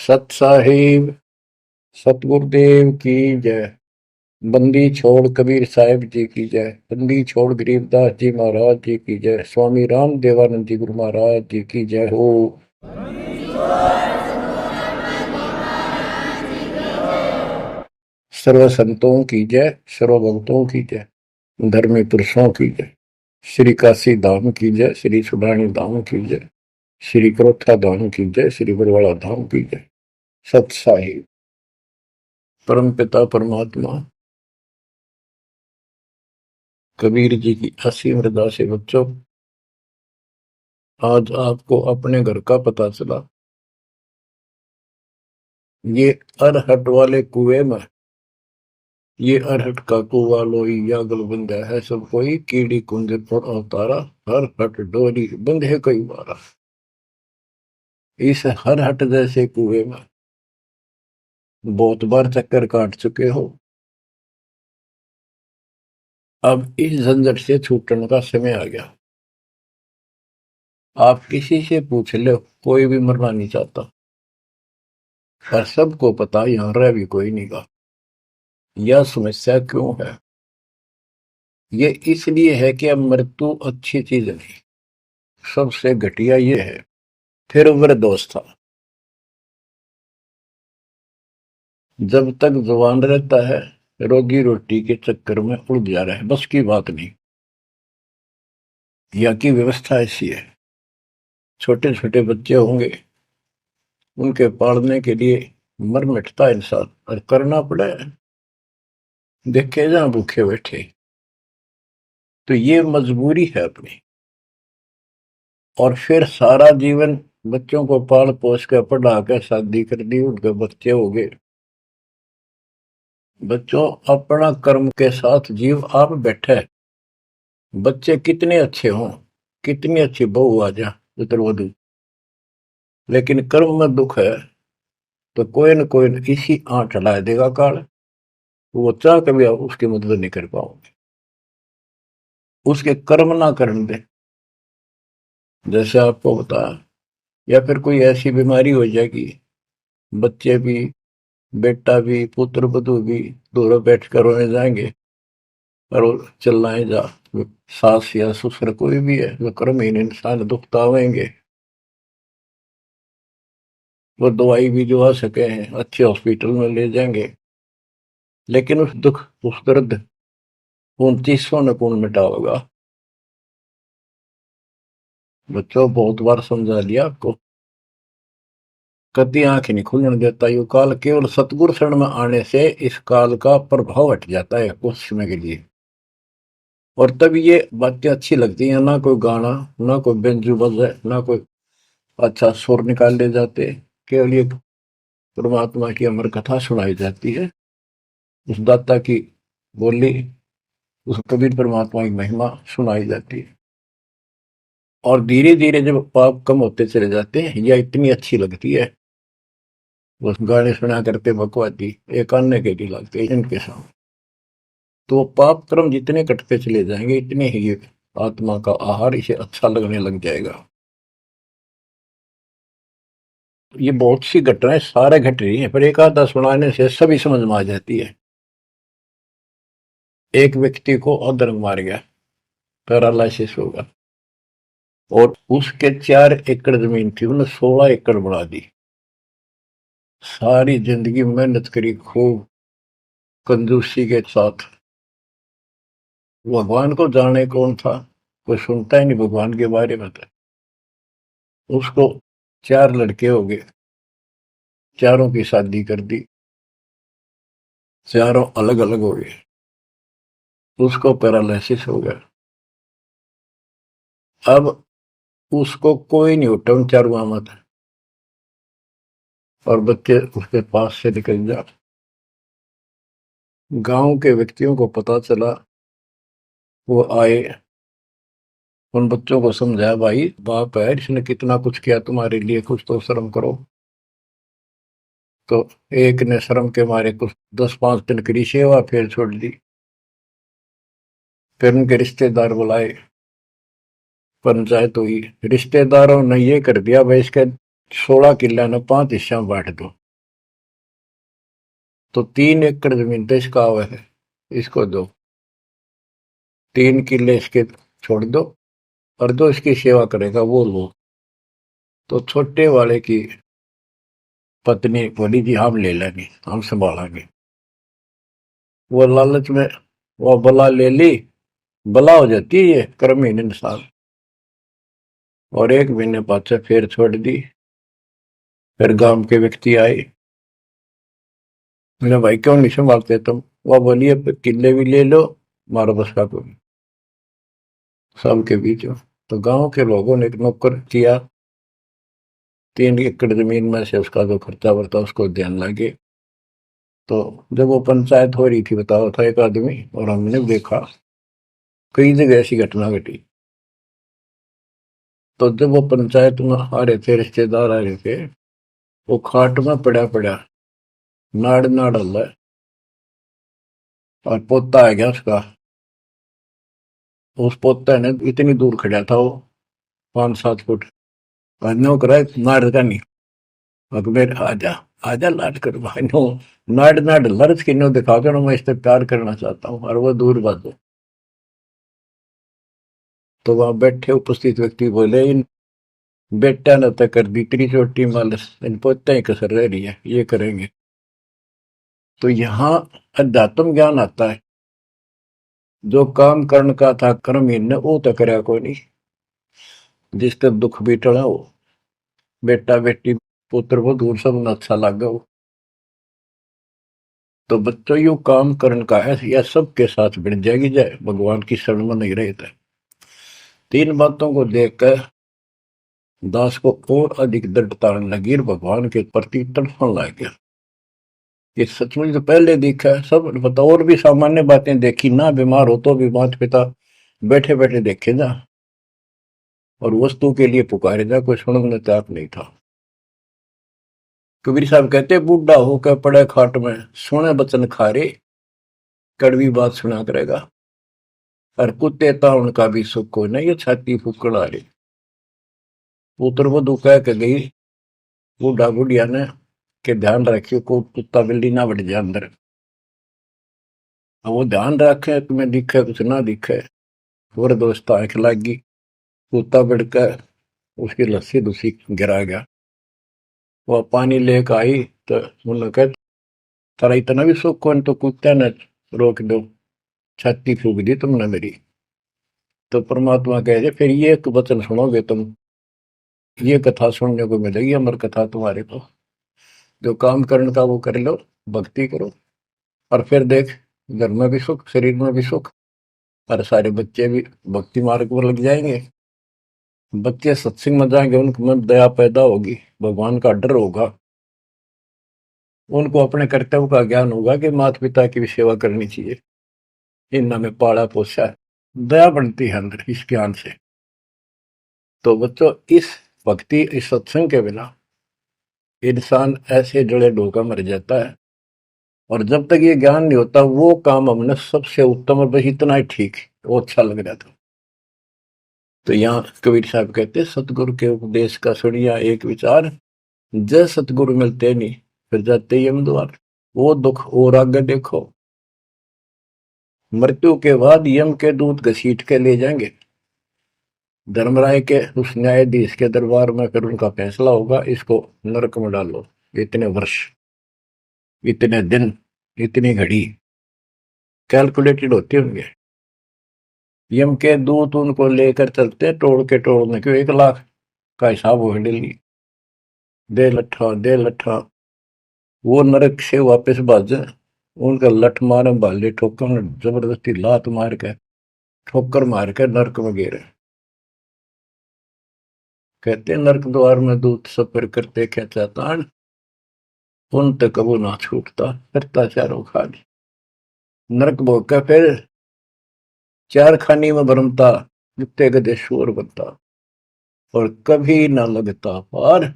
सत साहिब सतगुरुदेव की जय। बंदी छोड़ कबीर साहिब जी की जय। बंदी छोड़ गरीबदास जी महाराज जी की जय। स्वामी राम देवानंद जी गुरु महाराज जी की जय हो। सर्व संतों की जय, सर्व भक्तों की जय, धर्मी पुरुषों की जय। श्री काशी धाम की जय, श्री सुडानी धाम की जय, श्री क्रोथा धाम की जय, श्री बरवाड़ा धाम की जय। सत साहिब परम पिता परमात्मा कबीर जी की असीम मृदा से बच्चों, आज आपको अपने घर का पता चला। ये अरहट वाले कुएं में, ये अरहट का कुआ लोई या गलबंदा है सब कोई, कीड़ी कुंजे पर अवतारा, हर हट डोरी बंधे कई बारा। इस हर हट जैसे कुएं में बहुत बार चक्कर काट चुके हो। अब इस झंझट से छूटने का समय आ गया। आप किसी से पूछ लो, कोई भी मरना नहीं चाहता, पर सबको पता यहां रह भी कोई नहीं गा। यह समस्या क्यों है? ये इसलिए है कि अब मृत्यु अच्छी चीज नहीं, सबसे घटिया ये है। फिर उम्र दोस्त था, जब तक जवान रहता है रोजी रोटी के चक्कर में उलझ जा रहा है, बस की बात नहीं। यहाँ की व्यवस्था ऐसी है, छोटे छोटे बच्चे होंगे, उनके पालने के लिए मर मिटता इंसान, और करना पड़े, देखे जहां भूखे बैठे। तो ये मजबूरी है अपनी। और फिर सारा जीवन बच्चों को पाल पोस कर पढ़ा कर शादी कर दी, उनके बच्चे हो गए। बच्चों, अपना कर्म के साथ जीव आप बैठे, बच्चे कितने अच्छे हों, कितनी अच्छी बहू आ जा पुत्रवधु, लेकिन कर्म में दुख है तो कोई न कोई इसी आंट चला देगा काल। वो चाह कभी आप उसकी मदद नहीं कर पाओगे, उसके कर्म ना करने दे। जैसे आपको बताया, या फिर कोई ऐसी बीमारी हो जाएगी, बच्चे भी, बेटा भी, पुत्र वधु भी दोनों बैठ कर रोने जाएंगे, और वो चिल्लाए जा। सास या ससुर कोई भी है, वो कर्महीन इंसान दुखता होंगे, वो दवाई भी जो आ सके हैं अच्छे हॉस्पिटल में ले जाएंगे, लेकिन उस दुख उस दर्द 2900 न कौन मिटा होगा। बच्चों, बहुत बार समझा लिया आपको, कभी आंख नहीं खुलने देता ये काल। केवल सतगुरु शरण में आने से इस काल का प्रभाव हट जाता है कुछ समय के लिए, और तब ये बातें अच्छी लगती हैं। ना कोई गाना, ना कोई बेंजू बजे, ना कोई अच्छा सुर निकाल ले जाते, केवल ये परमात्मा की अमर कथा सुनाई जाती है, उस दाता की बोली, उस कबीर परमात्मा की महिमा सुनाई जाती है। और धीरे धीरे जब पाप कम होते चले जाते हैं, यह इतनी अच्छी लगती है, बस गाने सुना करते बकवादी एक अन्य के लिए लगते इनके साथ। तो पाप कर्म जितने कटते चले जाएंगे, इतने ही ये आत्मा का आहार इसे अच्छा लगने लग जाएगा। ये बहुत सी घटनाएं सारे घट रही हैं, पर एक आधा सुनाने से सभी समझ में आ जाती है। एक व्यक्ति को अधर्म मार गया, पैरालिसिस होगा, और उसके 4 एकड़ जमीन थी, उन्हें 16 एकड़ बढ़ा दी। सारी जिंदगी मेहनत करी खूब कंजूसी के साथ। भगवान को जाने कौन था, कोई सुनता ही नहीं भगवान के बारे में। तो उसको 4 लड़के हो गए, चारों की शादी कर दी, चारों अलग अलग हो गए, उसको पैरालिसिस हो गया। अब उसको कोई नहीं उठा उन चारों में, और बच्चे उसके पास से निकल जा। गांव के व्यक्तियों को पता चला, वो आए, उन बच्चों को समझाया, भाई बाप है, इसने कितना कुछ किया तुम्हारे लिए, कुछ तो शर्म करो। तो एक ने शर्म के मारे कुछ 10-5 दिन करी सेवा, फिर छोड़ दी। फिर उनके रिश्तेदार बुलाए, पंचायत हुई, रिश्तेदारों ने ये कर दिया, भाई इसके 16 किला ने 5 हिस्सा में बांट दो। तो 3 एकड़ जमीन तो इसका हुआ है, इसको दो, 3 किले इसके छोड़ दो, और जो इसकी सेवा करेगा वो लो। तो छोटे वाले की पत्नी बोली जी हम ले लेंगे, हम संभालेंगे। वो लालच में वो बला ले ली, बला हो जाती है ये कर्महीन इंसान, और 1 महीने बाद से फिर छोड़ दी। फिर गांव के व्यक्ति आए, बोले भाई क्यों नहीं संभालते तुम? वो बोलिए किले भी ले लो, मारो बस का कोई सबके बीच में। तो गांव के लोगों ने एक नौकर किया, 3 एकड़ जमीन में से उसका जो खर्चा वर्ता उसको ध्यान लगे। तो जब वो पंचायत हो रही थी, बताओ था एक आदमी, और हमने देखा कई जगह ऐसी घटना घटी। तो जब वो पंचायत में आ रहे थे, रिश्तेदार आ रहे थे, वो खाट में पड़ा पड़ा नाड़ नाड़ हल्ला, और पोता आ गया उसका। उस पोता ने इतनी दूर खड़ा था वो, 5-7 फुट, और नो करा नाड़ का नहीं, अकबर आजा, आजा लाट कर भाई नो, नाड़ नाड़ लर्ज की नो दिखा कर मैं इससे प्यार करना चाहता हूँ, और वो दूर बात। तो वहां बैठे उपस्थित व्यक्ति बोले इन बेटा ने तो कर दी इतनी छोटी मालस, इन पोते ही कसर रह रही है, ये करेंगे। तो यहाँ अध्यात्म ज्ञान आता है। जो काम करण का था कर्महीन ने वो तो करया कोई नहीं, जिसके दुख भी टला हो, बेटा बेटी पुत्र वो दूर सब न अच्छा लगा हो। तो बच्चों यू काम करण का है, यह सबके साथ बढ़ जाएगी जाए भगवान की शरण में नहीं रहता। 3 बातों को देखकर दास को और अधिक दृढ़ता लगी और भगवान के प्रति तड़पने लग गया। ये सचमुच तो पहले देखा है सब पता, और भी सामान्य बातें देखी ना, बीमार हो तो भी माता पिता बैठे बैठे देखे जा, और वस्तु के लिए पुकारे जा, कोई सुनने तैयार नहीं था। कबीर साहब कहते बूढ़ा होकर पड़े खाट में, सुने बचन खारे, कड़वी बात सुना करेगा, और कुत्ते ताउन का भी सुख को नहीं, ये छाती फूकड़ आ रही। पुत्र वधु कह के गई बूढ़ा बुढ़िया ने के ध्यान रखियो को कुत्ता बिल्ली ना बढ़ जाए अंदर। अब वो ध्यान रखे तुम्हें दिखे कुछ ना दिखे, और दोस्त आंख लागी, कुत्ता बढ़कर उसकी लस्सी दूसी गिरा गया। वो पानी लेकर आई तो उन्होंने कहा तारा इतना भी सुख कौन, तो कुत्ते ने रोक दो, छाती फूक दी तुमने मेरी। तो परमात्मा कह दे फिर ये एक वचन सुनोगे तुम, ये कथा सुनने को मिलेगी अमर कथा तुम्हारे को। जो काम करने का वो कर लो, भक्ति करो, और फिर देख घर में भी सुख, शरीर में भी सुख, और सारे बच्चे भी भक्ति मार्ग पर लग जाएंगे। बच्चे सत्संग में जाएंगे, उनके मन दया पैदा होगी, भगवान का डर होगा, उनको अपने कर्तव्य का ज्ञान होगा कि माता पिता की भी सेवा करनी चाहिए, इन में पाला पोसा है, दया बनती है अंदर इस ज्ञान से। तो बच्चों इस भक्ति इस सत्संग के बिना इंसान ऐसे जड़े डोका मर जाता है, और जब तक ये ज्ञान नहीं होता वो काम हमने सबसे उत्तम, और बस इतना ही ठीक है, वो अच्छा लग रहा था। तो यहाँ कबीर साहब कहते सतगुरु के उपदेश का सुनिया एक विचार, जय सतगुरु मिलते नहीं फिर जाते यम द्वार। वो दुख और आगे देखो, मृत्यु के बाद यम के दूत घसीट के ले जाएंगे धर्मराय के उस न्यायाधीश के दरबार में, फिर उनका फैसला होगा इसको नरक में डालो, इतने वर्ष, इतने दिन, इतनी घड़ी कैलकुलेटेड होते होंगे। यम के दूत उनको लेकर चलते तोड़ के तोड़ने क्यों, 1 लाख का हिसाब हो डेली, दे लट्ठा दे लट्ठा। वो नरक से वापस भाजे, उनका लठ मारे भाले ठोकर में, जबरदस्ती लात मार के ठोकर मार के नरक में गिरे। कहते नरक द्वार में दूत सफर करते क्या चातान, उन तक कबू ना छूटता करता चारों खाली। नरक भोग का फिर 4 खानी में भरमता, जुत्ते गदे शोर बनता, और कभी ना लगता पार,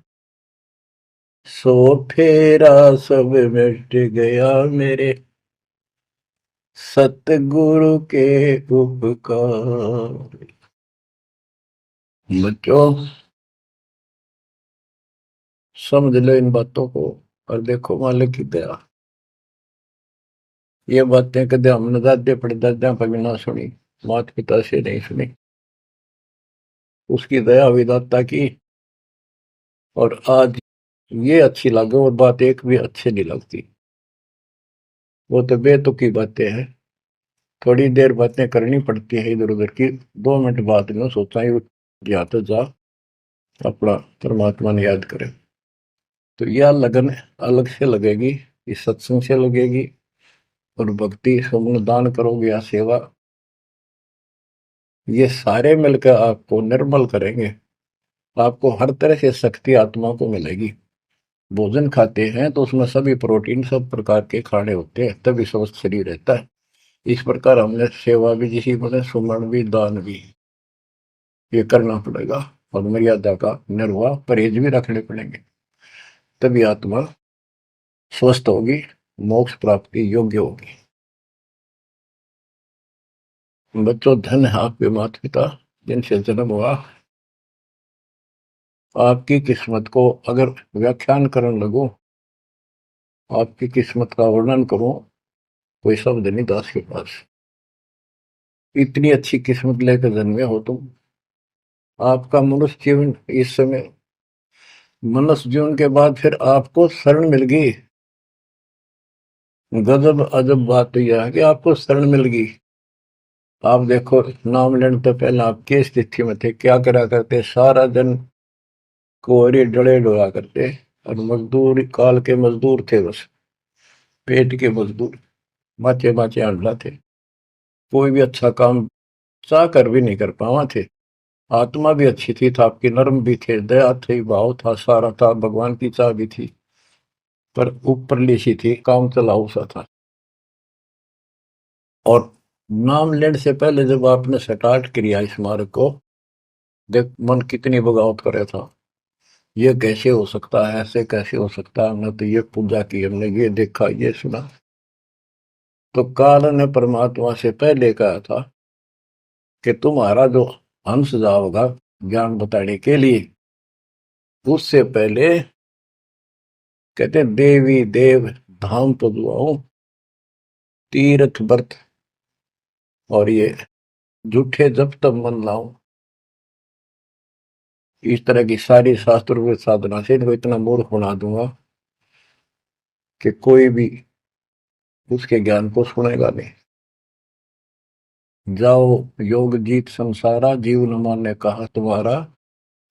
सो फेरा सब मिट गया मेरे सतगुरु के उपकार। बच्चों समझ लो इन बातों को, और देखो मालिक की दया। ये बातें कदे हमने दादे परदादा पर भी ना सुनी, माता पिता से नहीं सुनी। उसकी दया विधाता की। और आज ये अच्छी लगे और बात एक भी अच्छी नहीं लगती। वो तो बेतुकी बातें हैं। थोड़ी देर बातें करनी पड़ती है इधर उधर की, 2 मिनट बाद में सोचा ही या तो जा अपना परमात्मा ने याद करे। तो यह लगन अलग से लगेगी, इस सत्संग से लगेगी। और भक्ति सुमन दान करोगे या सेवा, ये सारे मिलकर आपको निर्मल करेंगे। आपको हर तरह से शक्ति आत्मा को मिलेगी। भोजन खाते हैं तो उसमें सभी प्रोटीन सब प्रकार के खाने होते हैं, तभी स्वस्थ शरीर रहता है। इस प्रकार हमने सेवा भी जिसी बने, सुमन भी, दान भी, ये करना पड़ेगा। और मर्यादा का निर्वाह परहेज भी रखने पड़ेंगे, तभी आत्मा स्वस्थ होगी, मोक्ष प्राप्ति योग्य होगी। बच्चों, धन है आपके माता पिता जिनसे जन्म हुआ। आपकी किस्मत को अगर व्याख्यान करने लगो, आपकी किस्मत का वर्णन करो, कोई शब्द नहीं दास के पास। इतनी अच्छी किस्मत लेकर जन्मे हो तुम। आपका मनुष्य जीवन इस समय, मनुष्य जीवन के बाद फिर आपको शरण मिल गई। गजब अजब बात तो यह है कि आपको शरण मिल गई। आप देखो, नाम लेने तो पहले आप किस स्थिति में थे, क्या करा करते, सारा दिन कोहरे डले डोला करते। और मजदूर, काल के मजदूर थे, बस पेट के मजदूर, बाचे बाचे आंडला थे। कोई भी अच्छा काम चाह कर भी नहीं कर पावा थे। आत्मा भी अच्छी थी, था आपकी नर्म भी थे, दया थी, भाव था, सारा था, भगवान की चाह भी थी। पर ऊपरली सी थी, काम चलाऊ सा था। और नाम लेने से पहले जब आपने स्टार्ट किया इस मार्ग को, देख मन कितनी बगावत करे था। ये कैसे हो सकता है, ऐसे कैसे हो सकता है, हमने तो ये पूजा की, हमने ये देखा, ये सुना। तो काल ने परमात्मा से पहले कहा था कि तुम्हारा जो हंस जाओगा ज्ञान बताने के लिए, उससे पहले कहते देवी देव धाम तो दुआओ, तीर्थ व्रत और ये झूठे जब तब मन लाओ। इस तरह की सारी शास्त्र साधना से इनको इतना मूर्ख बना दूंगा कि कोई भी उसके ज्ञान को सुनेगा नहीं। जाओ योग जीत संसारा, जीव न माने कहा तुम्हारा,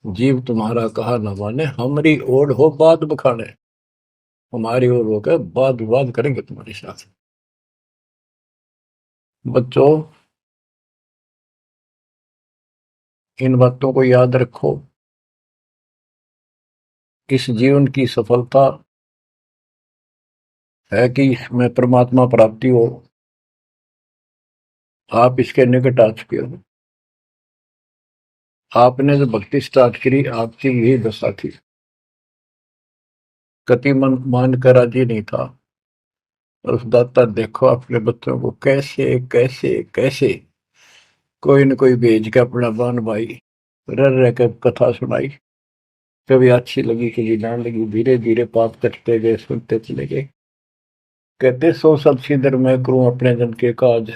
जीव तुम्हारा कहा न माने, हमारी ओर हो बात बखाने। हमारी ओर होकर बात विवाद करेंगे तुम्हारे साथ। बच्चों, इन बातों को याद रखो। इस जीवन की सफलता है कि इसमें परमात्मा प्राप्ति हो। आप इसके निकट आ चुके हो। आपने जो भक्ति स्टार्ट करी, आपकी यही दशा थी। कति मन मान कर राजी नहीं था। और उस दाता देखो अपने बच्चों को कैसे कैसे कैसे कोई न कोई भेज के अपना बान भाई रह रह कर कथा सुनाई। कभी अच्छी लगी, कभी ना लगी, धीरे धीरे पाप कटते गए, सुनते चले गए। कहते सो सब सिदर मैं करूं अपने जन के काज,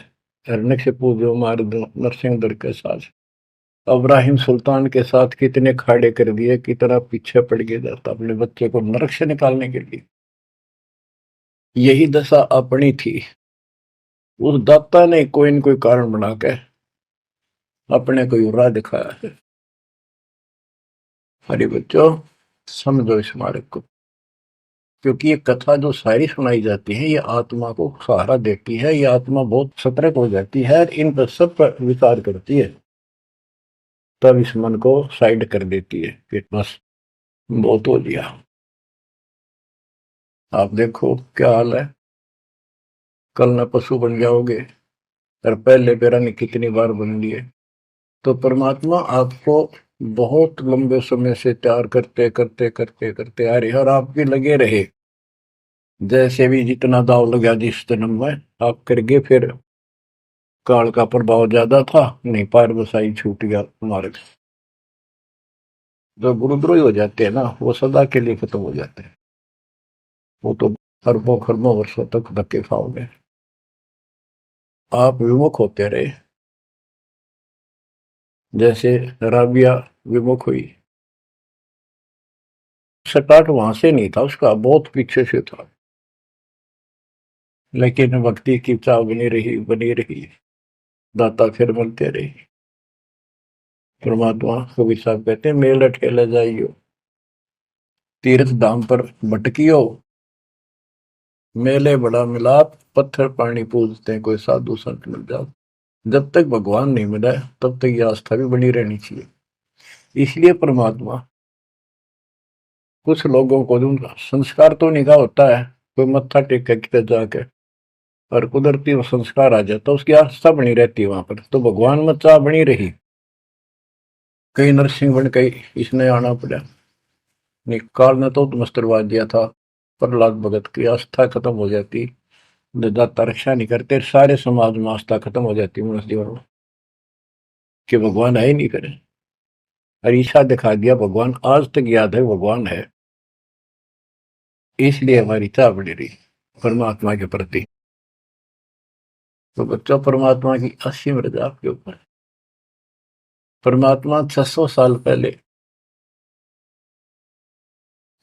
हरनक से पूजो मार दो नरसिंह दर के साज। इब्राहिम सुल्तान के साथ कितने खाड़े कर दिए, कितना पीछे पड़ गया जाता अपने बच्चे को नरक से निकालने के लिए। यही दशा अपनी थी। उस दाता ने कोई न कोई कारण बना के अपने को राह दिखाया है। हरी बच्चों, समझो इस मार्ग को, क्योंकि ये कथा जो सारी सुनाई जाती है, ये आत्मा को सहारा देती है। ये आत्मा बहुत सतर्क हो जाती है, इन पर सब पर विचार करती है, तब इस मन को साइड कर देती है कि बस बहुत हो लिया। आप देखो क्या हाल है, कल न पशु बन जाओगे, और पहले बेरानी कितनी बार बन लिए। तो परमात्मा आपको बहुत लंबे समय से तैयार करते करते करते करते आ रहे, और आप भी लगे रहे। जैसे भी जितना दाव लगा जिस जन्म में आप करके, फिर काल का प्रभाव ज्यादा था, नहीं पार बसाई छूट गया मार्ग। जो गुरुद्रोही हो जाते हैं ना, वो सदा के लिए खत्म हो जाते हैं। वो तो अरबों खरबों वर्षों तक धक्के खाओगे। आप विमुख होते रहे, जैसे राबिया विमुख हुई। स्टार्ट वहां से नहीं था उसका, बहुत पीछे से था, लेकिन भक्ति की चाह बनी रही, दाता फिर मिलते रहे। परमात्मा कबीर साहब कहते हैं, मेल अठेले जाइयो, तीर्थ धाम पर भटकियो, मेले बड़ा मिलाप, पत्थर पानी पूजते हैं, कोई साधु संत मिल जाओ। जब तक भगवान नहीं मिला तब तक ये आस्था भी बनी रहनी चाहिए। इसलिए परमात्मा कुछ लोगों को जो संस्कार तो निकाह होता है, कोई मत्था टेक के किधर जाके, और कुदरती वो संस्कार आ जाता, उसकी आस्था बनी रहती है वहां पर, तो भगवान में चाह बनी रही। कई नरसिंह बन कई इसने आना पड़ा, काल ने तो मस्तरवा दिया था, प्रहलाद भगत की आस्था खत्म हो जाती, दाता रक्षा नहीं करते, सारे समाज में आस्था खत्म हो जाती मनुष्य जीवन में, कि भगवान है ही नहीं करे। और ईशा दिखा दिया भगवान, आज तक याद है भगवान है, इसलिए हमारी चाह बनी रही परमात्मा के प्रति। तो बच्चों, परमात्मा की असीम रजा आपके ऊपर। परमात्मा 600 साल पहले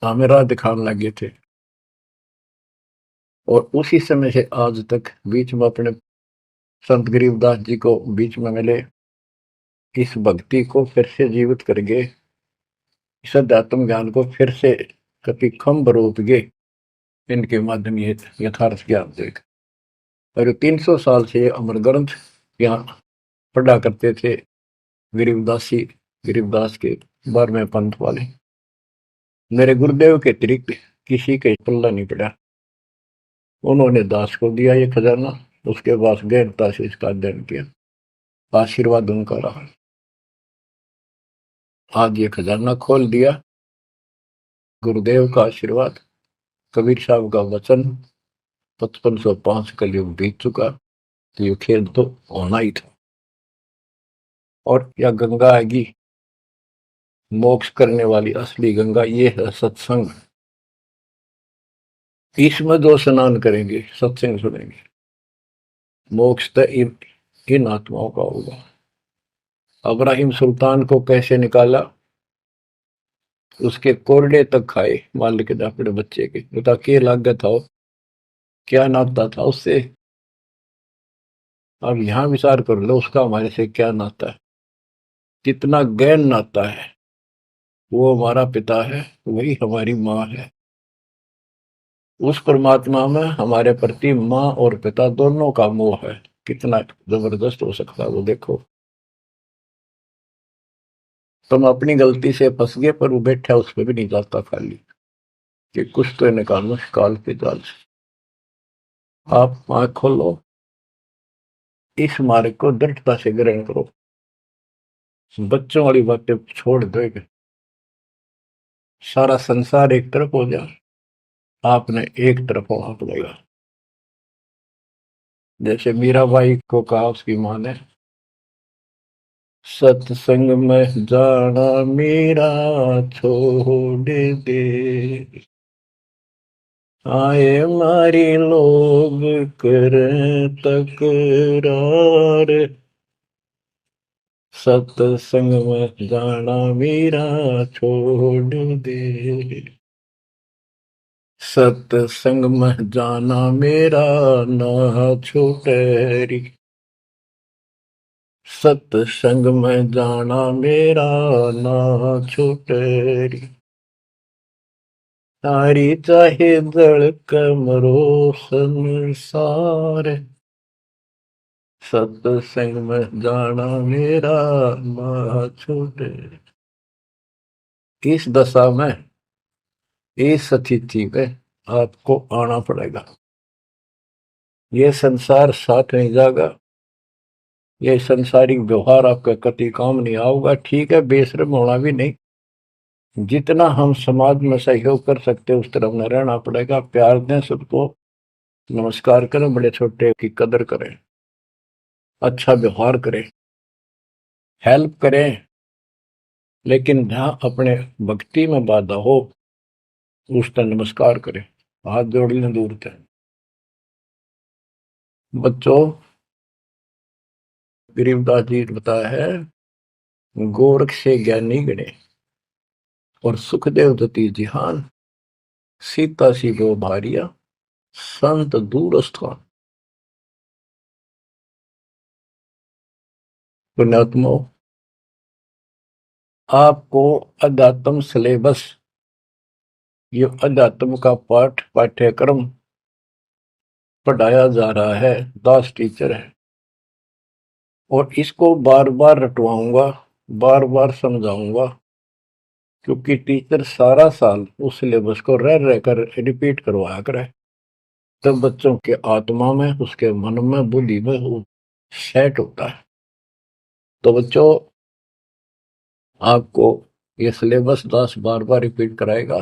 हमें राह दिखाने लगे थे, और उसी समय से आज तक बीच में अपने संत गरीबदास जी को बीच में मिले, इस भक्ति को फिर से जीवित कर गए, इस अध्यात्म ज्ञान को फिर से कभी खम्भ रोप गए, इनके माध्यम ये यथार्थ ज्ञान देख। और 300 साल से अमर ग्रंथ यहाँ पढ़ा करते थे गरीबदासी, गरीबदास के 12वें पंथ वाले। मेरे गुरुदेव के अतिरिक्त किसी के पल्ला नहीं पड़ा, उन्होंने दास को दिया ये खजाना, उसके बाद गहनता से इसका अध्ययन किया, आशीर्वाद उनका रहा। आज ये खजाना खोल दिया, गुरुदेव का आशीर्वाद, कबीर साहब का वचन, 5505 कलयुग बीत चुका, तो ये खेल तो होना ही था। और यह गंगा आएगी, मोक्ष करने वाली असली गंगा, ये है सत्संग। इसमें जो स्नान करेंगे, सत्संग सुनेंगे, मोक्ष तो इन आत्माओं का होगा। अब्राहिम सुल्तान को कैसे निकाला, उसके कोरडे तक खाए मालिक ने अपने बच्चे के, बता के लागत था, क्या नाता था उससे। अब यहां विचार कर लो, उसका हमारे से क्या नाता है, कितना गहन नाता है। वो हमारा पिता है, वही हमारी माँ है। उस परमात्मा में हमारे प्रति माँ और पिता दोनों का मोह है, कितना जबरदस्त हो सकता है वो देखो। तुम अपनी गलती से फंस गए, पर वो बैठा उस पर भी नहीं जाता खाली, कि कुछ तो निकालो काल के जाल से। आप आंख खोलो, इस मार्ग को दृढ़ता से ग्रहण करो, बच्चों वाली बातें छोड़ दो, सारा संसार एक तरफ हो जाए, आपने एक तरफ होना पड़ेगा। जैसे मीराबाई को कहा उसकी माँ ने, सत्संग में जाना मीरा छोड़ दे, आए मारी लोग कर तकरार, सत्संग में जाना मीरा छोड़ दे, सत्संग में जाना मेरा ना छूटे, सत्संग में जाना मेरा ना छूटे, तारी चाहे जड़ कमरो संसार, सत्संग में जाना मेरा ना छूटे। इस दशा में, इस स्थिति में आपको आना पड़ेगा। ये संसार साथ नहीं जाएगा, ये संसारिक व्यवहार आपका कति काम नहीं आऊगा। ठीक है, बेशर्म होना भी नहीं, जितना हम समाज में सहयोग कर सकते उस तरफ में रहना पड़ेगा। प्यार दें सबको, नमस्कार करें, बड़े छोटे की कदर करें, अच्छा व्यवहार करें, हेल्प करें, लेकिन जहां अपने भक्ति में बाधा हो उस पर नमस्कार करें, हाथ जोड़ लें दूर से। बच्चों, गरीबदास जी ने बताया है, गोरख से ज्ञानी गणे और सुखदेव दती जिहान, सीता सी गो भारिया संत दूर स्थान। पुण्यात्मो, आपको अध्यात्म सिलेबस, ये अध्यात्म का पाठ्यक्रम पढ़ाया जा रहा है, दास टीचर है, और इसको बार बार रटवाऊंगा, बार बार समझाऊंगा, क्योंकि टीचर सारा साल उस सिलेबस को रह रहकर रिपीट करवाया करे, तब बच्चों के आत्मा में, उसके मन में, बुद्धि में वो सेट होता है। तो बच्चों, आपको ये सिलेबस दास बार बार रिपीट कराएगा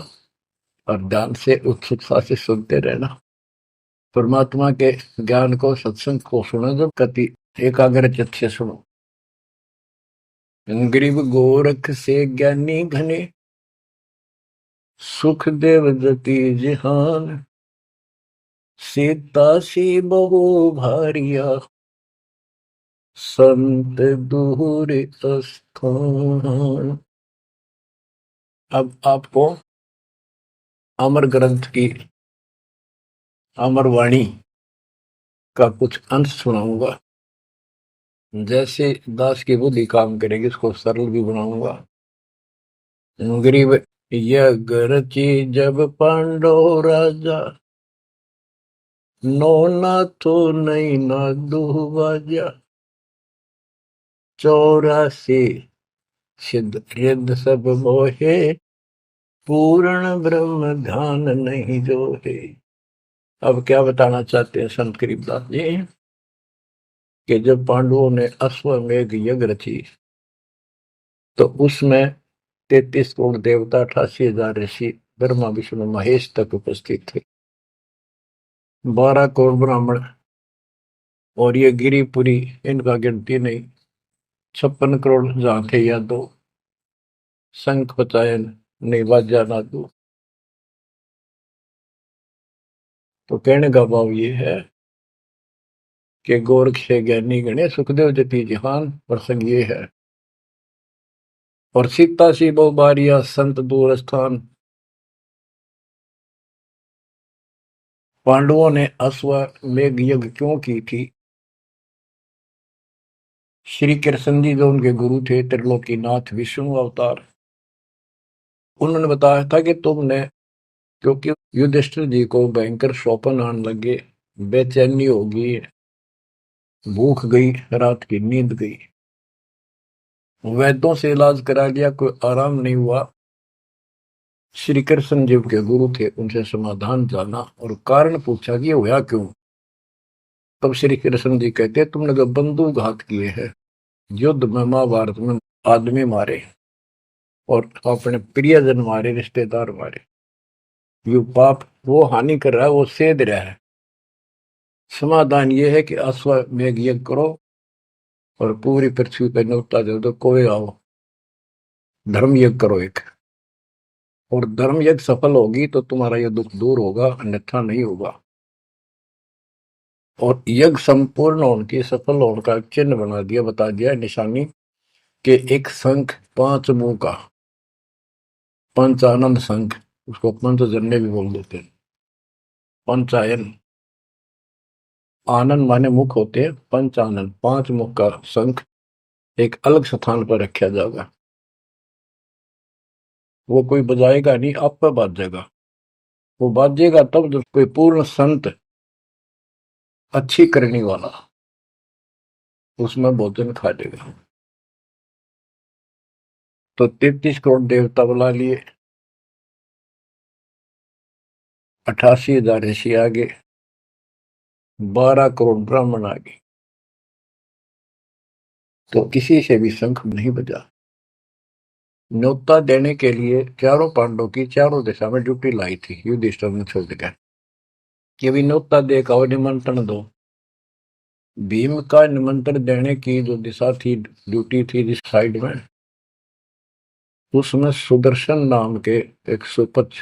और ध्यान से उत्सुकता से सुनते रहना। परमात्मा के ज्ञान को, सत्संग को सुनो जब कति एकाग्र चित्त से सुनो। गरीब गोरख से ज्ञानी घने, सुख देव जति जिहान, सीता सी बहु भारिया संत दूर स्थान। अब आपको अमर ग्रंथ की अमर वाणी का कुछ अंश सुनाऊंगा। जैसे दास की बुद्धि काम करेगी, इसको सरल भी बनाऊंगा। गरीब यज्ञ जब पांडव राजा, नो ना तो नहीं ना दुबाजा, 84 सिद्ध रिद्ध सब मोहे, पूर्ण ब्रह्म ध्यान नहीं जो है। अब क्या बताना चाहते हैं संत गरीबदास जी, कि जब पांडवों ने अश्वमेघ यज्ञ रची, तो उसमें 33 करोड़ देवता, 88,000 ऋषि, ब्रह्मा विष्णु महेश तक उपस्थित थे, 12 करोड़ ब्राह्मण, और ये गिरिपुरी, इनका गिनती नहीं, 56 करोड़ जहां थे या दो, शंख पचायन नहीं बाजा ना दो। तो कहने का भाव ये है कि गोरख से ज्ञानी गणे, सुखदेव जति जिहान, प्रसंग ये है। और सीता सी बहु बारिया संत दूर स्थान। पांडवों ने अश्वमेघ यज्ञ क्यों की थी? श्री कृष्ण जी जो उनके गुरु थे, त्रिलोकीनाथ विष्णु अवतार, उन्होंने बताया था कि तुमने, क्योंकि युधिष्ठिर जी को भयंकर स्वप्न आने लगे, बेचैनी होगी, भूख गई, रात की नींद गई, वैद्यों से इलाज करा लिया, कोई आराम नहीं हुआ। श्री कृष्ण जी के गुरु थे, उनसे समाधान जाना और कारण पूछा कि ये हुआ क्यों। तब श्री कृष्ण जी कहते, तुमने जो बंदूक घात किए हैं, युद्ध में, महाभारत में आदमी मारे और अपने प्रियजन मारे, रिश्तेदार मारे, ये पाप वो हानि कर रहा है, वो सेध रहा है। समाधान ये है कि अश्वमेघ यज्ञ करो और पूरी पृथ्वी पर न्योता दे दो, कोई आओ, धर्म यज्ञ करो एक, और धर्म यज्ञ सफल होगी तो तुम्हारा यह दुख दूर होगा, अन्यथा नहीं होगा। और यज्ञ संपूर्ण होने की, सफल होने का चिन्ह बना दिया, बता दिया निशानी, कि एक शंख 5 मुंह का, पंचानंद शंख, उसको पंचजन्य भी बोल देते हैं, पंचायन, आनंद माने मुख होते हैं, पंचानंद 5 मुख का शंख एक अलग स्थान पर रखा जाएगा। वो कोई बजाएगा नहीं, आप पर बाजेगा। वो बाजेगा तब जब कोई पूर्ण संत, अच्छी करने वाला उसमें भोजन खा लेगा। तो 33 करोड़ देवता बुला लिए, 88,000 ऋषि आगे, 12 करोड़ ब्राह्मण आगे, तो किसी से भी शंख नहीं बजा। न्योता देने के लिए चारों पांडवों की चारों दिशा में ड्यूटी लाई थी, युधिष्ठिर ने छोड़ दिया कि भी न्योता दे का निमंत्रण दो। भीम का निमंत्रण देने की जो दिशा थी, ड्यूटी थी जिस साइड में, उसमें सुदर्शन नाम के एक सुपच,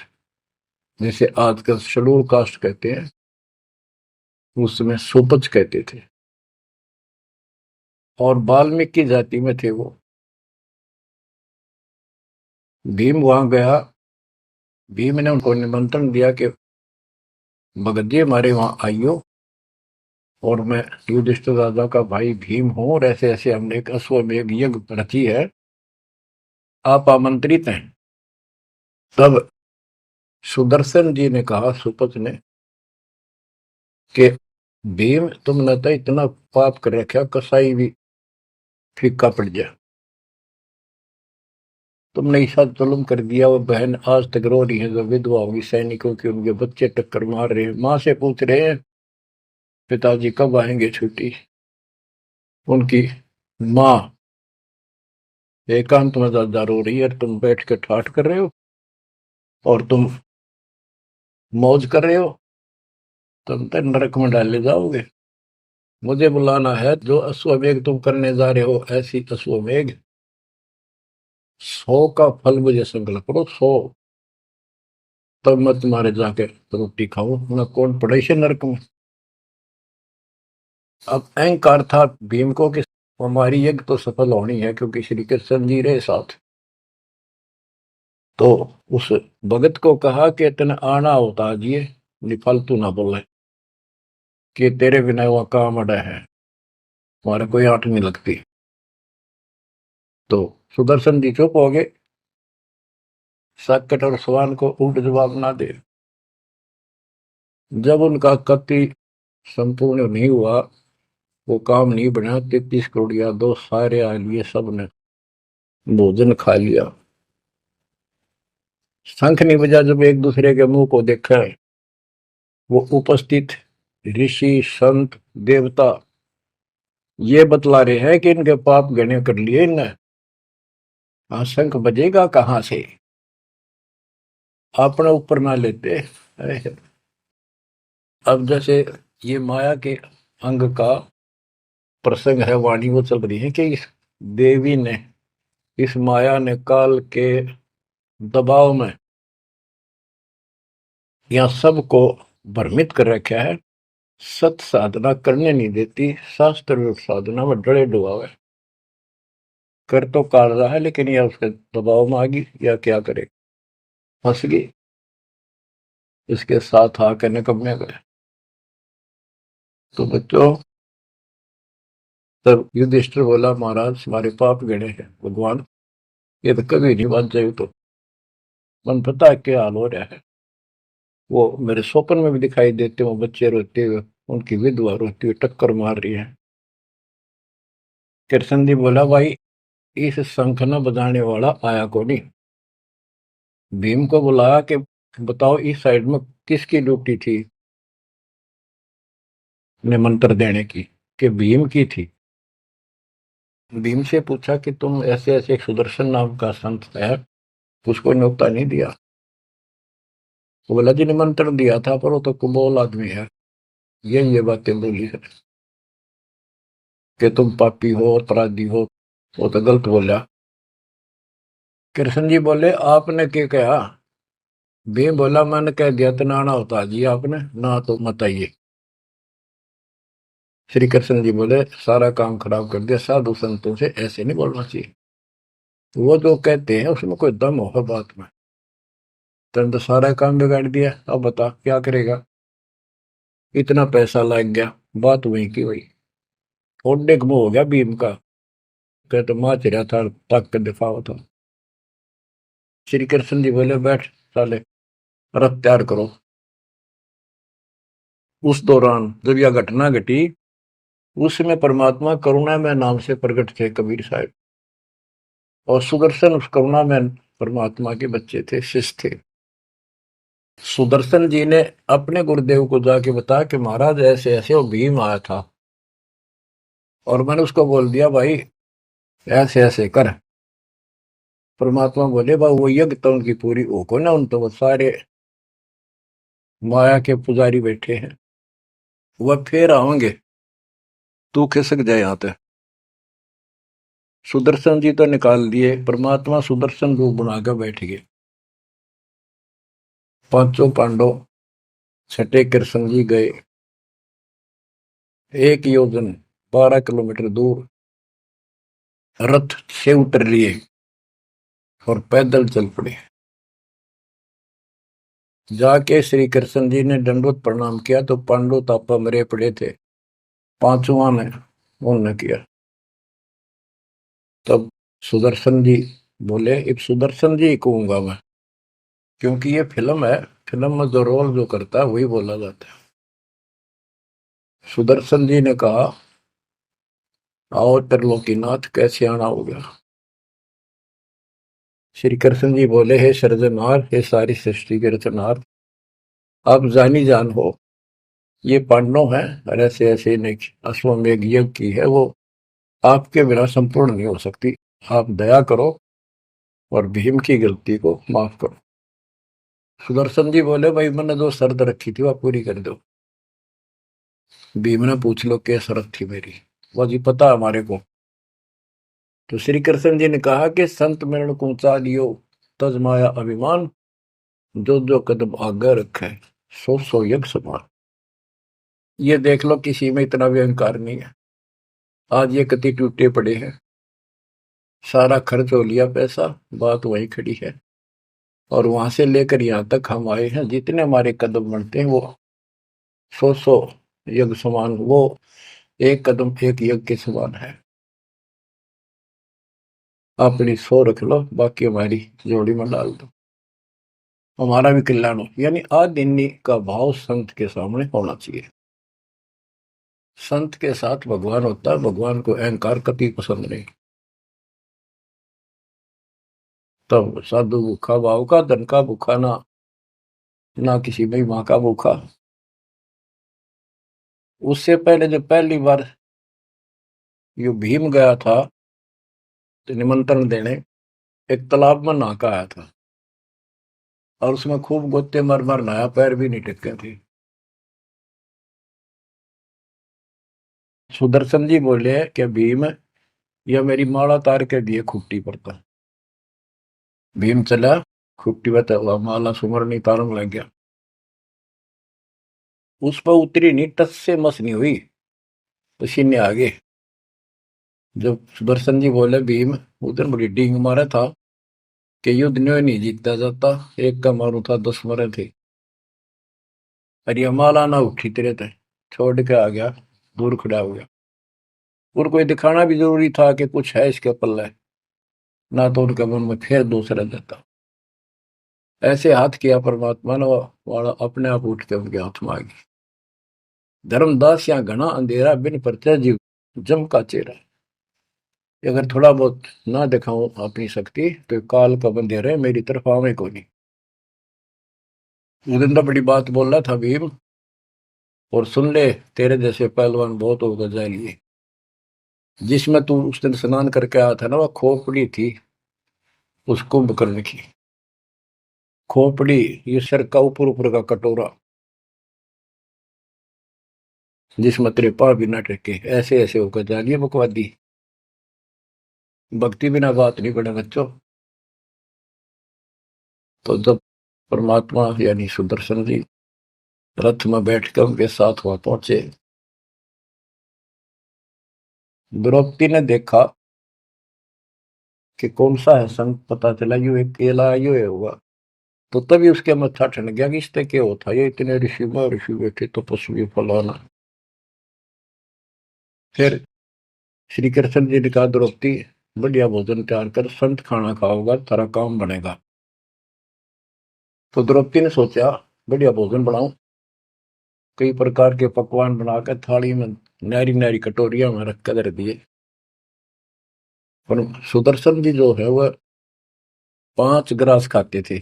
जिसे आजकल शेड्यूल कास्ट कहते हैं, उसमें सुपच कहते थे, और वाल्मीकि जाति में थे वो। भीम वहां गया। भीम ने उनको निमंत्रण दिया कि भगत जी हमारे वहां आइयो, और मैं युधिष्ठिर राजा का भाई भीम हूं, और ऐसे ऐसे हमने एक अश्वमेध यज्ञ रची है, आप आमंत्रित हैं। तब सुदर्शन जी ने कहा, सुपथ ने, कि भीम तुमने तो इतना पाप कर रखा, कसाई भी फीका पड़ जाए। तुमने ऐसा जुल्म कर दिया, वो बहन आज तक रो रही है जो विधवा होगी सैनिकों की, उनके बच्चे टक्कर मार रहे हैं, माँ से पूछ रहे हैं पिताजी कब आएंगे छुट्टी। उनकी माँ एकांत में ज्यादा रो रही है, तुम बैठ के ठाठ कर रहे हो और तुम मौज कर रहे हो, तुम तो नरक में डाले जाओगे। मुझे बुलाना है, जो अश्वमेघ तुम करने जा रहे हो, ऐसी अश्वमेघ 100 का फल मुझे संकल्प करो, 100, तब मैं तुम्हारे जाके रोटी खाऊं, मैं कौन पड़े से नरक में। अब अहंकार था भीम को कि हमारी यज्ञ तो सफल होनी है, क्योंकि श्री कृष्ण जी रहे साथ। तो उस भगत को कहा कि तेने आना होता जी, फालतू ना बोले, कि तेरे बिना वह काम अड़ा है, हमारे कोई आंट नहीं लगती। तो सुदर्शन जी चुप हो गए, साकेत और सवान को उल्ट जवाब ना दे। जब उनका कति संपूर्ण नहीं हुआ, वो काम नहीं बना, 33 करोड़ यादव सारे आ लिए, सबने भोजन खा लिया। शंख नहीं बजा, जब एक दूसरे के मुंह को देखा है, वो उपस्थित ऋषि संत देवता ये बतला रहे हैं कि इनके पाप घने कर लिए इनने। हाँ, शंख बजेगा कहां से, अपने ऊपर ना लेते। अब जैसे ये माया के अंग का प्रसंग है, वाणी वो चल रही है कि इस देवी ने, इस माया ने काल के दबाव में यहाँ सबको भ्रमित कर रखा है, सत साधना करने नहीं देती, शास्त्र साधना में डरे डुबावे। कर तो काल रहा है, लेकिन यह उसके दबाव में आ गई, या क्या करे, फंस गई, इसके साथ आकर निकम्मे गए। तो बच्चों, तब युधिष्ठिर बोला, महाराज हमारे पाप गणे हैं भगवान, ये तो कभी नहीं बच जाए। तो मन पता है क्या हाल हो रहा है, वो मेरे स्वप्न में भी दिखाई देते, वो बच्चे रोते हुए, उनकी विधवा रोती हुई टक्कर मार रही है। कृष्ण जी बोला, भाई इस शंख न बजाने वाला आया को नहीं। भीम को बुलाया कि बताओ इस साइड में किसकी ड्यूटी थी निमंत्रण देने की, कि भीम की थी। भीम से पूछा कि तुम ऐसे ऐसे एक सुदर्शन नाम का संत है, उसको न्योता नहीं दिया। वो बोला, जी निमंत्रण दिया था, पर वो तो कुबोल आदमी है, ये बातें बोली है कि तुम पापी हो, अपराधी हो, वो तो गलत बोला। कृष्ण जी बोले, आपने क्या कहा। भीम बोला, मैंने कह दिया तो नाना होता जी, आपने ना तो मत आइए। श्री कृष्ण जी बोले, सारा काम खराब कर दिया, साधु संतों से ऐसे नहीं बोलना चाहिए, वो जो कहते हैं उसमें कोई दम होगा बात में। तुम तो सारा काम बिगाड़ दिया, अब बता क्या करेगा। इतना पैसा लग गया, बात वही की वही, ओडे मुंह हो गया भीम का, कहते माँ चिरा था, तक के दिफा था। श्री कृष्ण जी बोले, बैठ साले, रथ तैयार करो। उस दौरान जब यह घटना घटी, उसमें परमात्मा करुणा में नाम से प्रकट थे कबीर साहब, और सुदर्शन उस करुणा में परमात्मा के बच्चे थे, शिष्य थे। सुदर्शन जी ने अपने गुरुदेव को जाके बताया कि महाराज ऐसे ऐसे वो भीम आया था, और मैंने उसको बोल दिया भाई ऐसे ऐसे कर। परमात्मा बोले, भाई वो यज्ञ तो उनकी पूरी हो को ना, उन तो वो सारे माया के पुजारी बैठे हैं, वह फिर आओगे, तू खिसक जाए यहाँ पे। सुदर्शन जी तो निकाल दिए, परमात्मा सुदर्शन रूप बनाकर बैठ गए। पांचों पांडव छठे कृष्ण जी गए, 1 योजन 12 किलोमीटर दूर रथ से उतर लिए और पैदल चल पड़े। जाके श्री कृष्ण जी ने दंडवत प्रणाम किया तो पांडु तापा मरे पड़े थे, पांचवा ने उन्होंने किया। तब सुदर्शन जी बोले, अब सुदर्शन जी कहूंगा मैं, क्योंकि ये फिल्म है, फिल्म में जो रोल जो करता है वही बोला जाता है। सुदर्शन जी ने कहा, आओ त्रिलोकीनाथ, कैसे आना हो गया। श्री कृष्ण जी बोले, हे सृजनहार, हे सारी सृष्टि के रचनहार, आप जानी जान हो, ये पांडव है और ऐसे ऐसे नहीं, अश्वमेघ यज्ञ की है वो, आपके बिना संपूर्ण नहीं हो सकती। आप दया करो और भीम की गलती को माफ करो। सुदर्शन जी बोले, भाई मैंने जो शर्त रखी थी वह पूरी कर दो। भीम ने पूछ लो क्या शर्त थी मेरी, वो जी पता हमारे को। तो श्री कृष्ण जी ने कहा कि संत मरण को ऊंचा लियो, तज माया अभिमान, जो जो कदम आगे रखे, सो सो यज्ञ समान। ये देख लो, किसी में इतना भी अहंकार नहीं है। आज ये कति टूटे पड़े हैं, सारा खर्च हो लिया पैसा, बात वहीं खड़ी है। और वहां से लेकर यहाँ तक हम आए हैं, जितने हमारे कदम बढ़ते हैं वो सौ सौ यज्ञ समान, वो एक कदम एक यज्ञ के समान है। अपनी सौ रख लो, बाकी हमारी जोड़ी में डाल दो, हमारा भी कल्याण हो। यानी आदिन्य का भाव संत के सामने होना चाहिए। संत के साथ भगवान होता है, भगवान को अहंकार कति पसंद नहीं। तब साधु भूखा भाव का, धन का भूखा ना, ना किसी में माँ का भूखा। उससे पहले जब पहली बार यो भीम गया था तो निमंत्रण देने, एक तालाब में नहा का आया था और उसमें खूब गोते मर मर नहाया, पैर भी नहीं टिके थे। सुदर्शन जी बोले कि भीम, यह मेरी माला तार के दिए खुट्टी पर था। भीम चला, खुट्टी पर हुआ माला सुमरनी तारन लग गया। उस पर उतरी नहीं, टस से मस नहीं हुई, पसीने आ गए। जब सुदर्शन जी बोले, भीम उधर बड़ी डींग मारा था कि युद्ध नहीं जीता जाता, एक का मारू था 10 मरे थे। अरे ये माला ना उठी तेरे थे, छोड़ के आ गया, दूर खड़ा हो गया। और कोई दिखाना भी जरूरी था कि कुछ है इसके पल्ले, ना तो उनके मन में फिर दूसरा देता। ऐसे हाथ किया परमात्मा ने, वाला अपने आप उठ के उनके हाथ में आ गई। धर्मदास या घना अंधेरा, बिन परचय जीव जम का चेहरा। अगर थोड़ा बहुत ना दिखाऊं अपनी शक्ति तो काल का बंधेरे मेरी तरफ आवे को नहीं। उस दिन तो बड़ी बात बोल रहा था भीम, और सुन ले, तेरे जैसे पहलवान बहुत होगा जाएंगे। जिसमें तू उस दिन स्नान करके आया था ना, वह खोपड़ी थी उस कुंभकर्ण की। खोपड़ी, ये सर का ऊपर ऊपर का कटोरा, जिसमें तेरे पाँव भी ना टेके, ऐसे ऐसे होकर जानिए बकवादी। भक्ति बिना बात नहीं बने बच्चों। तो जब परमात्मा यानी सुदर्शन जी रथ में बैठ कर उनके साथ वहां पहुंचे, द्रौपदी ने देखा कि कौन सा है संत, पता चला यू एक केला यू है होगा। तो तभी उसके मत्था ठन गया कि इससे क्या होता, ये इतने ऋषि में ऋषि बैठे तो पशु फलाना। फिर श्री कृष्ण जी ने कहा, द्रौपदी बढ़िया भोजन तैयार कर, संत खाना खाओगा तारा काम बनेगा। तो द्रौपदी ने सोचा बढ़िया भोजन बनाऊं, कई प्रकार के पकवान बनाकर थाली में नारी नारी कटोरिया में रख कर दिए। पर सुदर्शन जी जो है वह 5 ग्रास खाते थे।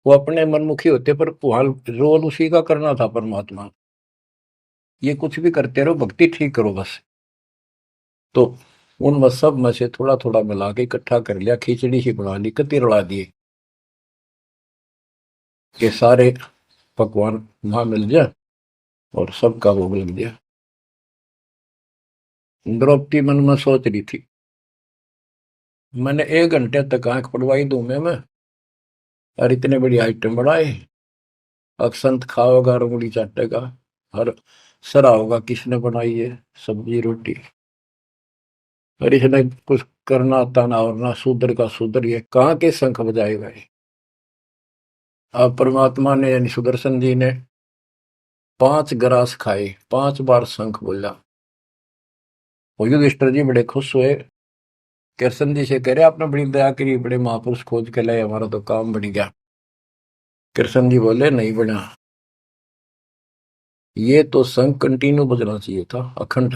वो अपने मनमुखी होते, पर रोल उसी का करना था परमात्मा। ये कुछ भी करते रहो, भक्ति ठीक करो बस। तो उन सब में से थोड़ा थोड़ा मिला के इकट्ठा कर लिया, खिचड़ी ही बना ली, कति रला दिए कि सारे पकवान वहां मिल जाए और सबका भोग लग गया। द्रौपदी मन में सोच रही थी, मैंने 1 घंटे तक आंख पड़वाई दूं मैं, और इतने बड़ी आइटम बढ़ाए। अक्षंत खाओगा, उंगली चाटेगा, हर सरा होगा किसने बनाई है सब्जी रोटी। और इसने कुछ करना आता ना और ना शूद्र का शूद्र, ये कहाँ के शंख बजाएगा ये। अब परमात्मा ने यानी सुदर्शन जी ने 5 ग्रास खाए, 5 बार शंख बोला। वो युधिष्ठिर जी बड़े खुश हुए, कृष्ण जी से कह रहे आपने बड़ी दया करी, बड़े महापुरुष खोज के लाए, हमारा तो काम बन गया। कृष्ण जी बोले नहीं बना, ये तो शंख कंटिन्यू बजना चाहिए था, अखंड,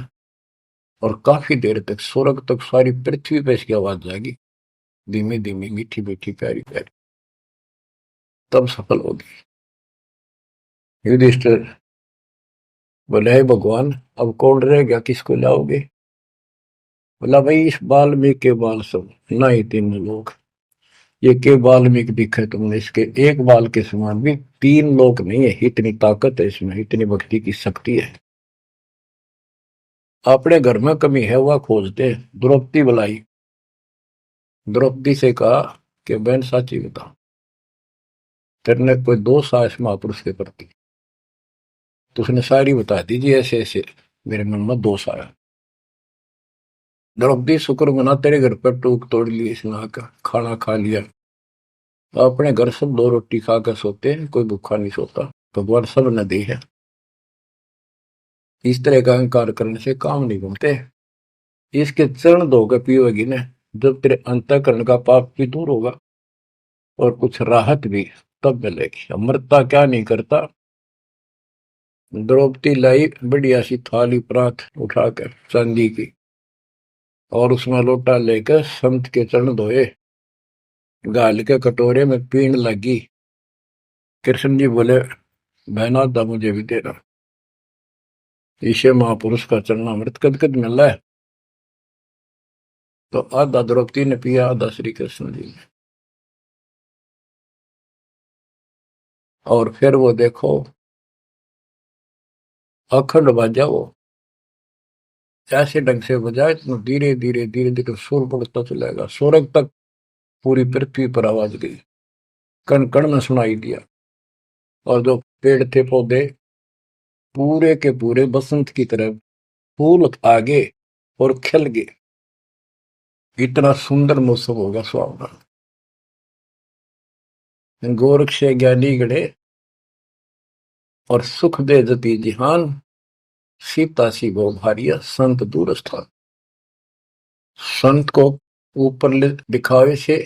और काफी देर तक स्वर्ग तक सारी पृथ्वी पे इसकी आवाज जाएगी, धीमी धीमी मीठी मीठी प्यारी प्यारी, तब सफल होगी। युधिष्ठिर बोले हे भगवान, अब कौन रह गया, किसको लाओगे। बोला भाई इस वाल्मीकि के बाल सब ना ही 3 लोग, ये के वाल्मीकि दिखे तुमने, इसके एक बाल के समान भी 3 लोग नहीं है, इतनी ताकत है इसमें, इतनी भक्ति की शक्ति है। अपने घर में कमी है वह खोजते। द्रौपदी बुलाई, द्रौपदी से कहा कि बहन साची बता, तेरे कोई दोष आया इस महापुरुष के प्रति, तो उसने सारी बता दीजिए, ऐसे ऐसे मेरे मन में दोष आया। द्रौपदी शुक्र मना तेरे घर पर टूक तोड़ ली, इसने आकर खाना खा लिया। अपने घर सब 2 रोटी खाकर सोते हैं, कोई भूखा नहीं सोता, भगवान सब न दी है। इस तरह का अहंकार करने से काम नहीं बनते। इसके चरण धोकर पियोगी ना, जब तेरे अंतःकरण का पाप भी दूर होगा और कुछ राहत भी तब मिलेगी। अमृता क्या नहीं करता। द्रौपदी लाई बढ़िया सी थाली परात उठाकर चांदी की, और उसमें लोटा लेकर संत के चरण धोए, गाल के कटोरे में पीण लगी। कृष्ण जी बोले बहना दा मुझे भी देना, ईशे महापुरुष का चरणामृत कद कद मिल रहा है। तो आधा द्रौपदी ने पिया, आधा श्री कृष्ण जी ने। और फिर वो देखो अखंड बाजा, वो ऐसे ढंग से बजाए तो धीरे धीरे धीरे धीरे सुर बढ़ता चलेगा, स्वर्ग तक पूरी पृथ्वी पर आवाज गई, कण कण में सुनाई दिया। और जो पेड़ थे पौधे पूरे के पूरे बसंत की तरह फूल आ गए और खिल गए, इतना सुंदर मौसम होगा सुहावना। गोरख से ज्ञानी गढ़े और सुख दे जति जिहान, सीता सी गो भारिया संत दूर स्थान। संत को ऊपर दिखावे से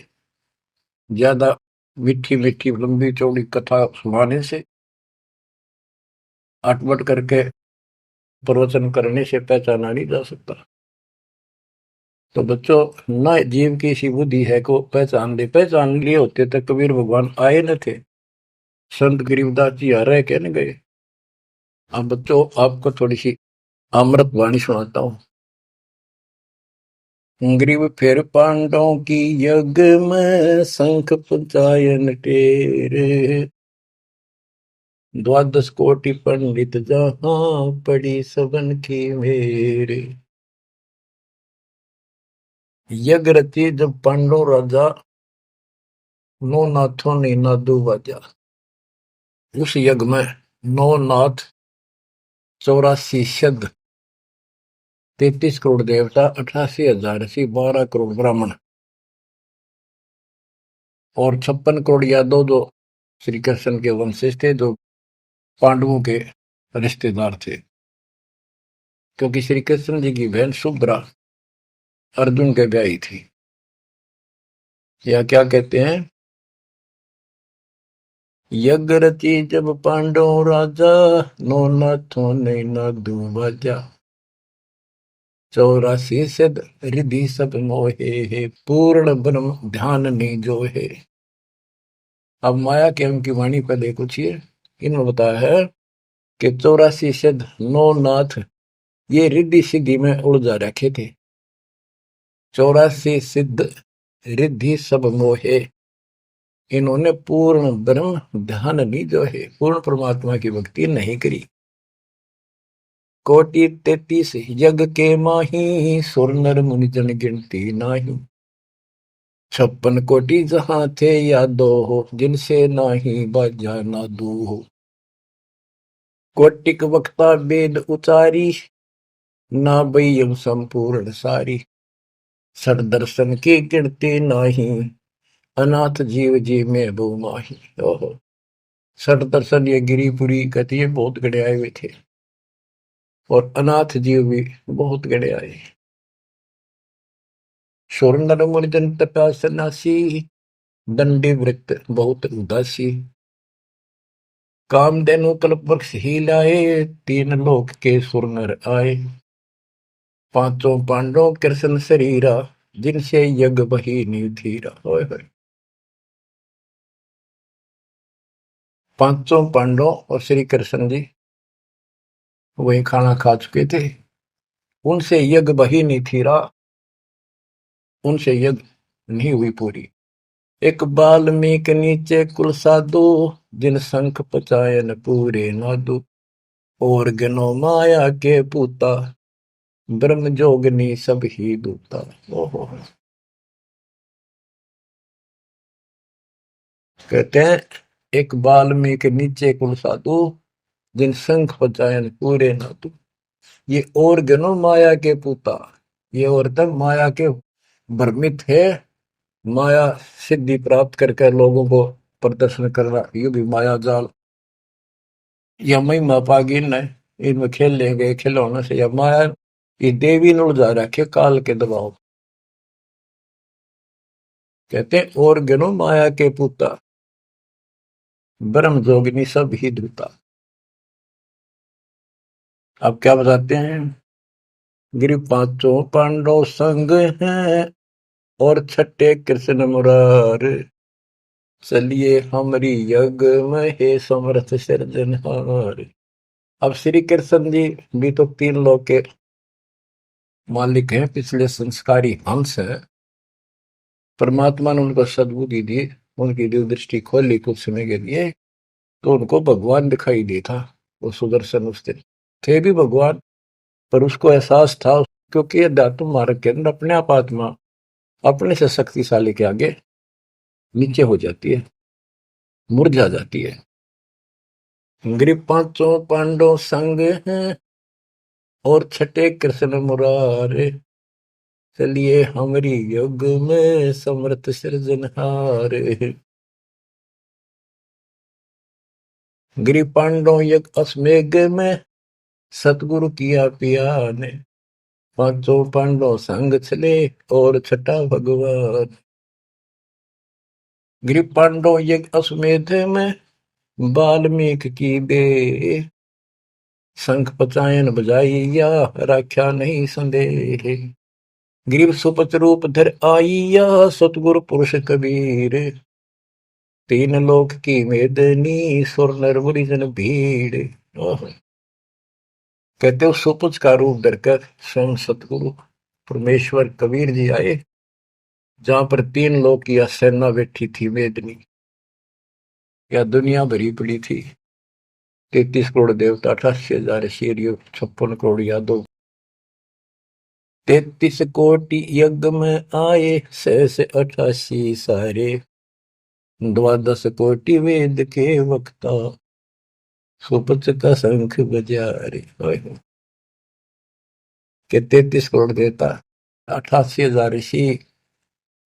ज्यादा मीठी मीठी लंबी चौड़ी कथा सुनाने से, अटपट करके प्रवचन करने से पहचाना नहीं जा सकता। तो बच्चों, न जीव की सी बुद्धि है को पहचान दे, पहचान लिए होते तो कबीर भगवान आए न थे, संत गरीबदास जी आ रहे कहने गए। अब बच्चों आपको थोड़ी सी अमृत वाणी सुनाता हूँ। ग्रीव फिर पांडवों की यज्ञ में शंख पंचायन टेरे, 12 कोटि पंडित जहां पड़ी सबन की मेरे। यज्ञ रची जब पांडव राजा, नौ नाथों ने नादू बाजा। उस यज्ञ में 9 नाथ, 84 सिद्ध, 33 करोड़ देवता, 88,000 ऋषि, 12 करोड़ ब्राह्मण और 56 करोड़ यादव जो श्री कृष्ण के वंशज थे, जो पांडवों के रिश्तेदार थे। क्योंकि श्री कृष्ण जी की बहन सुभद्रा अर्जुन के ब्याही थी। या क्या कहते हैं, यज्ञ रची जब पांडव राजा, नौ नाथों ने नादू बाजा। 84 सिद्ध रिधि सब मोहे, पूर्ण ब्रह्म ध्यान नहीं जो है। अब माया के उनकी वाणी पर देखो छिए, इन्होंने बताया है कि 84 सिद्ध 9 नाथ ये रिद्धि सिद्धि में उलझा रखे थे। 84 सिद्ध रिद्धि सब मोहे, इन्होंने पूर्ण ब्रह्म ध्यान नहीं जो है, पूर्ण परमात्मा की भक्ति नहीं करी। कोटि 33 यज्ञ के माही, सुर नर मुनि जन गिनती नाही। 56 कोटि जहां थे यादो हो, जिनसे नाही बाजा नादू हो। कोटिक वक्ता वेद उचारी, ना बयम संपूर्ण सारी। सर दर्शन की गिनती नाही, अनाथ जीव जी में बो माही। ओहो, सर दर्शन ये गिरिपुरी कहती है बहुत गड़े आए हुए थे, और अनाथ जीव भी बहुत गड़े आए। सुर नर मुरजन तपा सन्यासी, दंडी वृत्त बहुत उदासी। कामधेनु कल्प वृक्ष ही लाए, तीन लोक के सुर नर आए। पांचों पांडवों कृष्ण शरीरा, जिनसे यज्ञ बही निधीरा। होय होय, पांचों पांडव और श्री कृष्ण जी वही खाना खा चुके थे, उनसे यज्ञ बही नहीं थीरा, उनसे यज्ञ नहीं हुई पूरी। एक बाल्मीक नीचे कुल साधु, जिन शंख पचायन पूरे नादु। और गनो माया के पूता, ब्रह्म जोगनी सब ही दूता। ओहो, कहते हैं एक बाल्मीक नीचे कुल साधु, जिन शंख पचायन पूरे नादु। ये और गनो माया के पूता, ये औरतें माया के भ्रमित है, माया सिद्धि प्राप्त करके लोगों को प्रदर्शन करना, ये भी माया जाल। या महिमा पागी न, इनमें खेल ले गए खिलौने से, या माया ये देवी ने उलझा रखे काल के दबाव। कहते हैं और गनो माया के पूता, ब्रह्म जोगिनी सब ही दूता। अब क्या बताते हैं, गिरि पांचों पांडव संग हैं, और छठे कृष्ण मुरार। चलिए हमारी यज्ञ में हे समर्थ सिरजनहार। अब श्री कृष्ण जी भी तो तीन लोक के मालिक हैं, पिछले संस्कारी हंस है। परमात्मा ने उनको सद्बुद्धि दी, उनकी दिव्य दृष्टि खोली कुछ समय के लिए, तो उनको भगवान दिखाई दे था। वो सुदर्शन उस दिन थे भी भगवान, पर उसको एहसास था, क्योंकि अध्यात्म मार्ग के अंदर अपने आप आत्मा अपने से शक्तिशाली के आगे नीचे हो जाती है, मुरझा जाती है। गिरि पांचों पांडव संग हैं, और छठे कृष्ण मुरारे। चलिए हमारी युग में समर्थ सृजनहार। गिरि पांडव यज्ञ अश्वमेघ में, सतगुरु किया पिया ने। पांचों पांडव संग चले, और छठा भगवान। गिरि पांडव यज्ञ अश्वमेध में, वाल्मीक की बे। शंख पचायन बजाइया, राख्या नहीं संदेह। गिरिव सुपच रूप धर आइया, सतगुरु पुरुष कबीर। तीन लोक की मेदनी, सुर नर मुनिजन भीड़। कहते हो सुपच का रूप धरकर स्वयं सतगुरु परमेश्वर कबीर जी आए, जहां पर तीन लोक की सेना बैठी थी मेदनी, या दुनिया भरी पड़ी थी। 33 करोड़ देवता, 88,000 शेरियो, 56 करोड़ यादव। 33 कोटि यज्ञ में आए, 688 सारे। 12 कोटि वेद के वक्ता, सुपच का शंख बजा रे। के 33 करोड़ देवता, 88,000 ऋषि,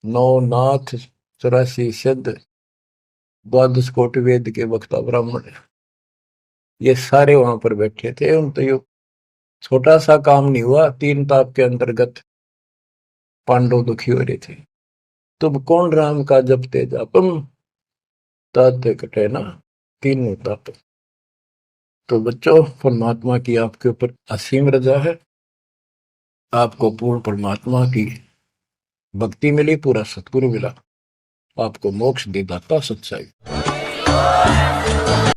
9 नाथ, 84 सिद्ध, 12 कोटि वेद के वक्ता ब्राह्मण, ये सारे वहां पर बैठे थे। उन तो ये छोटा सा काम नहीं हुआ, 3 ताप के अंतर्गत पांडव दुखी हो रहे थे। तुम कौन राम का जपते जापम, ताते कटे ना तीनों ताप। तो बच्चों, परमात्मा की आपके ऊपर असीम रजा है, आपको पूर्ण परमात्मा की भक्ति मिली, पूरा सतगुरु मिला, आपको मोक्ष दे दाता सच्चाई।